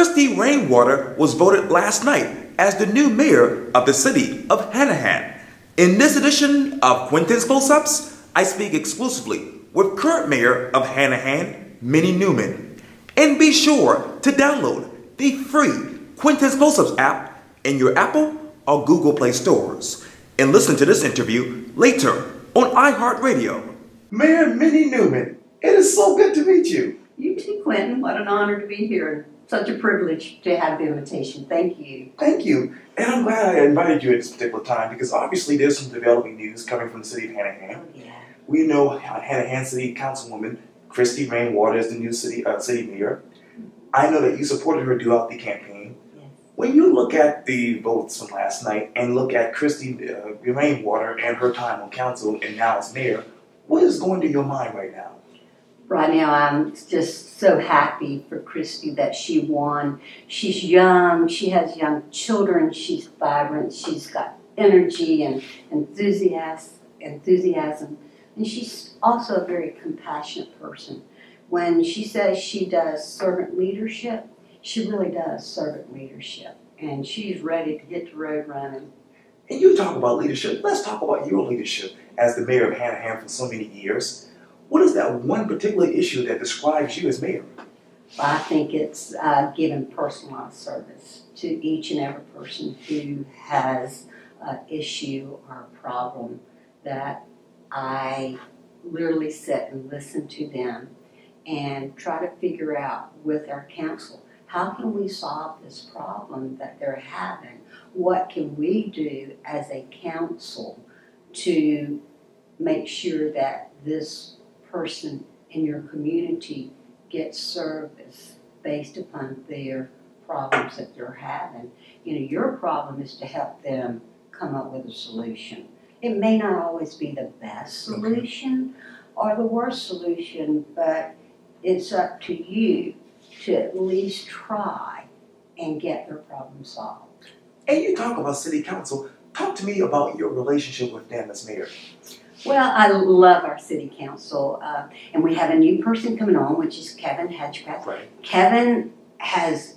Christie Rainwater was voted last night as the new mayor of the City of Hanahan. In this edition of Quintin's Close-Ups, I speak exclusively with current mayor of Hanahan, Minnie Newman. And be sure to download the free Quintin's Close-Ups app in your Apple or Google Play stores. And listen to this interview later on iHeartRadio. Mayor Minnie Newman, it is so good to meet you. You too, Quintin. What an honor to be here. Such a privilege to have the invitation. Thank you. Thank you. And I'm glad I invited you at this particular time because obviously there's some developing news coming from the City of Hanahan. Oh, yeah. We know Hanahan City Councilwoman Christie Rainwater is the new city mayor. I know that you supported her throughout the campaign. Yes. When you look at the votes from last night and look at Christie Rainwater and her time on council and now as mayor, what is going through your mind right now? Right now, I'm just so happy for Christie that she won. She's young. She has young children. She's vibrant. She's got energy and enthusiasm. And she's also a very compassionate person. When she says she does servant leadership, she really does servant leadership. And she's ready to hit the road running. And you talk about leadership. Let's talk about your leadership as the mayor of Hanahan for so many years. What is that one particular issue that describes you as mayor? Well, I think it's giving personalized service to each and every person who has an issue or a problem, that I literally sit and listen to them and try to figure out with our council, how can we solve this problem that they're having? What can we do as a council to make sure that this person in your community gets service based upon their problems that they're having? You know, your problem is to help them come up with a solution. It may not always be the best solution or the worst solution, but it's up to you to at least try and get their problem solved. And you talk about city council. Talk to me about your relationship with them as mayor. Well, I love our city council, and we have a new person coming on, which is Kevin Hedgecraft. Right. Kevin has,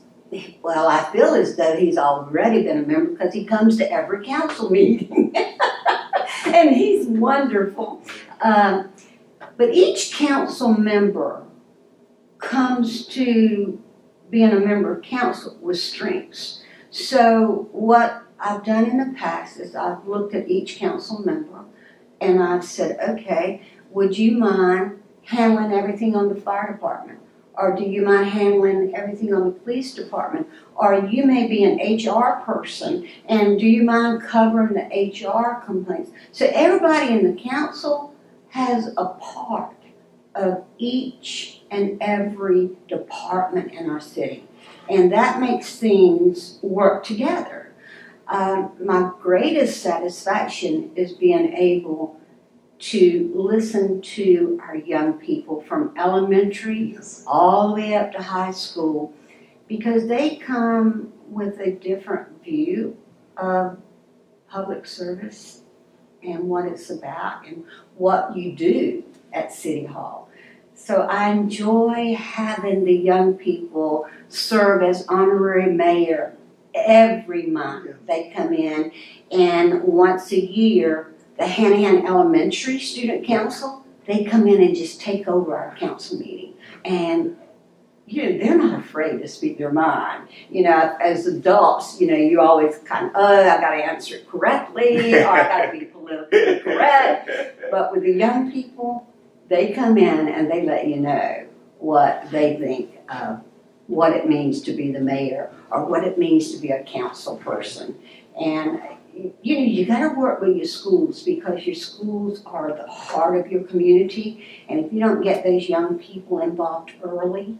well, I feel as though he's already been a member because he comes to every council meeting, and he's wonderful. But each council member comes to being a member of council with strengths. So what I've done in the past is I've looked at each council member and I've said, okay, would you mind handling everything on the fire department? Or do you mind handling everything on the police department? Or you may be an HR person, and do you mind covering the HR complaints? So everybody in the council has a part of each and every department in our city. And that makes things work together. My greatest satisfaction is being able to listen to our young people from elementary all the way up to high school, because they come with a different view of public service and what it's about and what you do at City Hall. So I enjoy having the young people serve as honorary mayor. Every month they come in, and once a year the Hanahan Elementary Student Council, they come in and just take over our council meeting. And you know, they're not afraid to speak their mind. You know, as adults, you know, you always kind of, I got to answer it correctly, or I got to be politically correct. But with the young people, they come in and they let you know what they think of what it means to be the mayor or what it means to be a council person. And you know, you got to work with your schools, because your schools are the heart of your community. And if you don't get those young people involved early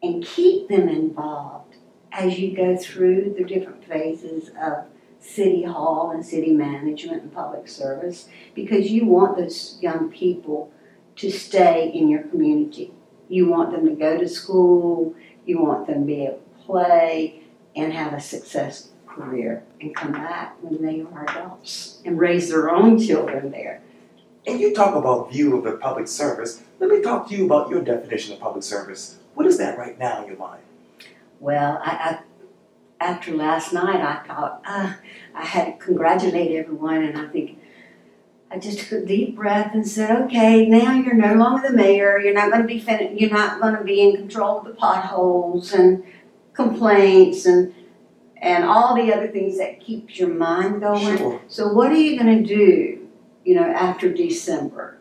and keep them involved as you go through the different phases of City Hall and city management and public service, because you want those young people to stay in your community. You want them to go to school, you want them to be able to play and have a successful career and come back when they are adults and raise their own children there. And you talk about view of the public service. Let me talk to you about your definition of public service. What is that right now in your mind? Well, after last night, I thought I had to congratulate everyone, and I think I just took a deep breath and said, "Okay, now you're no longer the mayor. You're not going to be you're not going to be in control of the potholes and complaints and all the other things that keeps your mind going. Sure. So what are you going to do, after December?"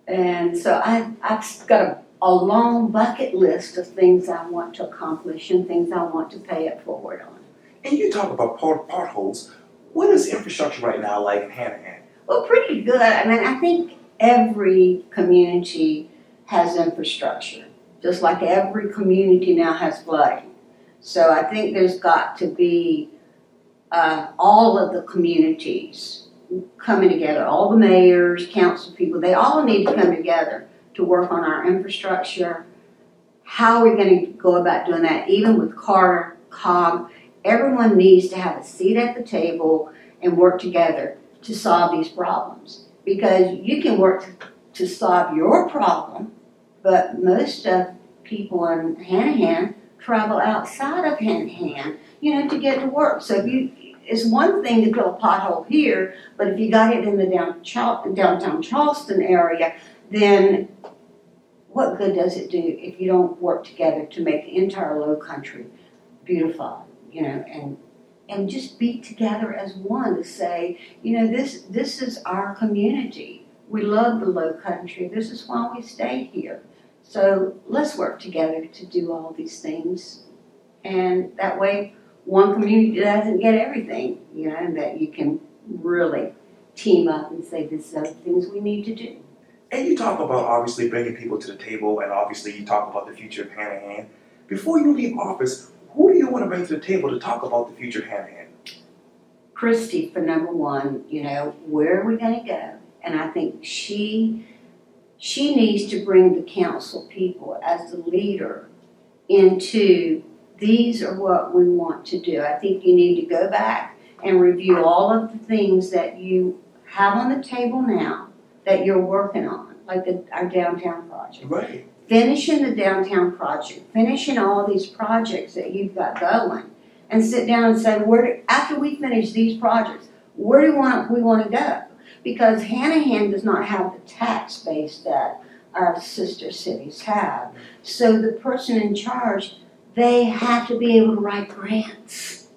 And so I've got a long bucket list of things I want to accomplish and things I want to pay it forward on. And you talk about potholes. What is infrastructure right now like in Hanahan? Well, pretty good. I mean, I think every community has infrastructure, just like every community now has flooding. So I think there's got to be all of the communities coming together, all the mayors, council people, they all need to come together to work on our infrastructure. How are we going to go about doing that? Even with Carter, Cobb, everyone needs to have a seat at the table and work together to solve these problems. Because you can work to solve your problem, but most of people in Hanahan travel outside of Hanahan, to get to work. So it's one thing to drill a pothole here, but if you got it in the downtown Charleston area, then what good does it do if you don't work together to make the entire low country beautiful, and just be together as one to say, this is our community. We love the low country. This is why we stay here. So let's work together to do all these things. And that way, one community doesn't get everything, and that you can really team up and say, this is the things we need to do. And you talk about obviously bringing people to the table, and obviously you talk about the future of Hanahan. Before you leave office, who do you want to bring to the table to talk about the future of Hanahan? Christie, for number one, where are we going to go? And I think she needs to bring the council people as the leader into these are what we want to do. I think you need to go back and review all of the things that you have on the table now that you're working on, like our downtown project. Right. Finishing the downtown project, finishing all these projects that you've got going, and sit down and say, after we finish these projects, where do we want to go? Because Hanahan does not have the tax base that our sister cities have. So the person in charge, they have to be able to write grants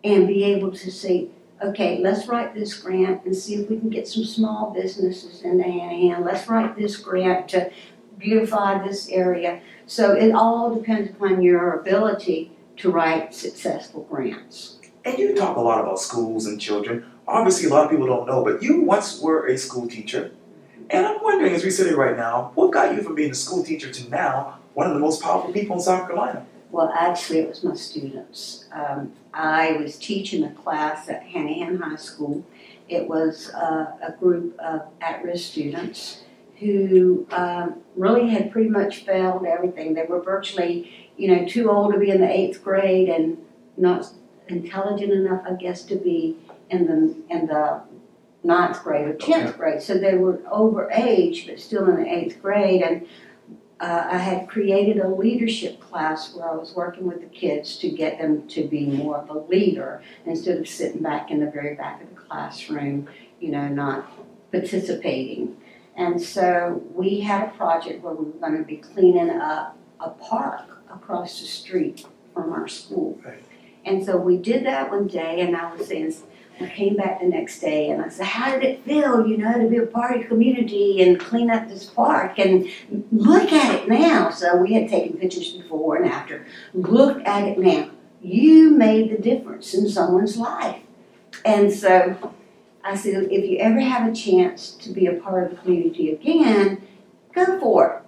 and be able to say, okay, let's write this grant and see if we can get some small businesses into Hanahan. Let's write this grant to beautify this area. So it all depends upon your ability to write successful grants. And you talk a lot about schools and children. Obviously, a lot of people don't know, but you once were a school teacher. And I'm wondering, as we sit here right now, what got you from being a school teacher to now one of the most powerful people in South Carolina? Well, actually, it was my students. I was teaching a class at Hanahan High School. It was a group of at-risk students who really had pretty much failed everything. They were virtually, too old to be in the 8th grade and not intelligent enough, I guess, to be in the 9th grade or 10th grade. So they were over age, but still in the 8th grade. And I had created a leadership class where I was working with the kids to get them to be more of a leader instead of sitting back in the very back of the classroom, not participating. And so we had a project where we were going to be cleaning up a park across the street from our school. Right. And so we did that one day, and I was saying, I came back the next day and I said, how did it feel, to be a part of the community and clean up this park and look at it now. So we had taken pictures before and after. Look at it now. You made the difference in someone's life. And so I said, if you ever have a chance to be a part of the community again, go for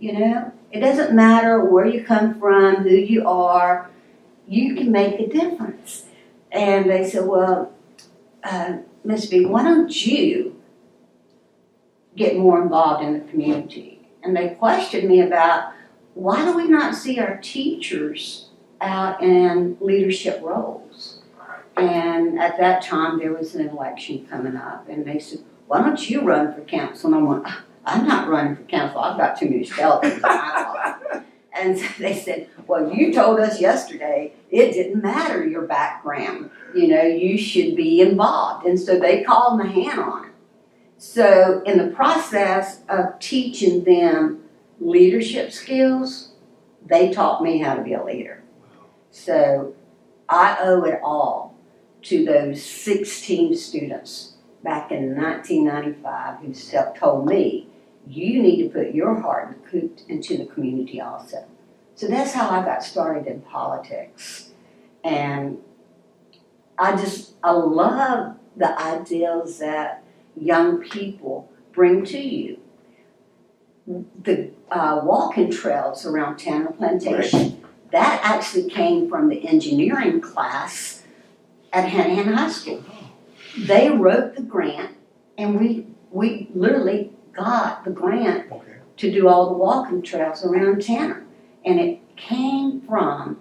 it. It doesn't matter where you come from, who you are, you can make a difference. And they said, well, Miss B, why don't you get more involved in the community? And they questioned me about why do we not see our teachers out in leadership roles? And at that time, there was an election coming up, and they said, why don't you run for council? And I went, I'm not running for council. I've got too many skeletons in my life. And so they said, well, you told us yesterday it didn't matter your background. You know, you should be involved. And so they called my hand on it. So in the process of teaching them leadership skills, they taught me how to be a leader. So I owe it all to those 16 students back in 1995 who told me, you need to put your heart into the community also. So that's how I got started in politics. And I love the ideals that young people bring to you. The walking trails around Tanner Plantation, that actually came from the engineering class at Hanahan High School. They wrote the grant, and we literally got the grant to do all the walking trails around Tanner. And it came from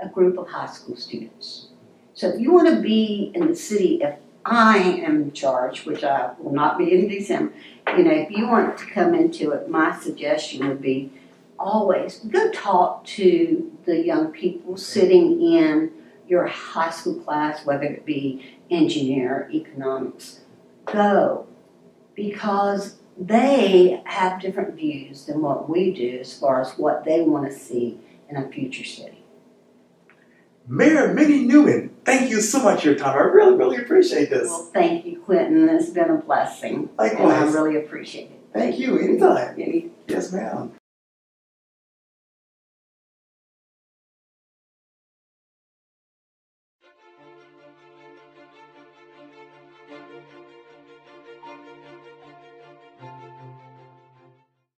a group of high school students. So if you want to be in the city, if I am in charge, which I will not be in December, you know, if you want to come into it, my suggestion would be always go talk to the young people sitting in your high school class, whether it be engineer, economics. Go, because they have different views than what we do as far as what they want to see in a future city. Mayor Minnie Newman, thank you so much for your time. I really, really appreciate this. Well, thank you, Quintin. It's been a blessing. Likewise. And I really appreciate it. Thank you. Anytime. Any Yes, ma'am.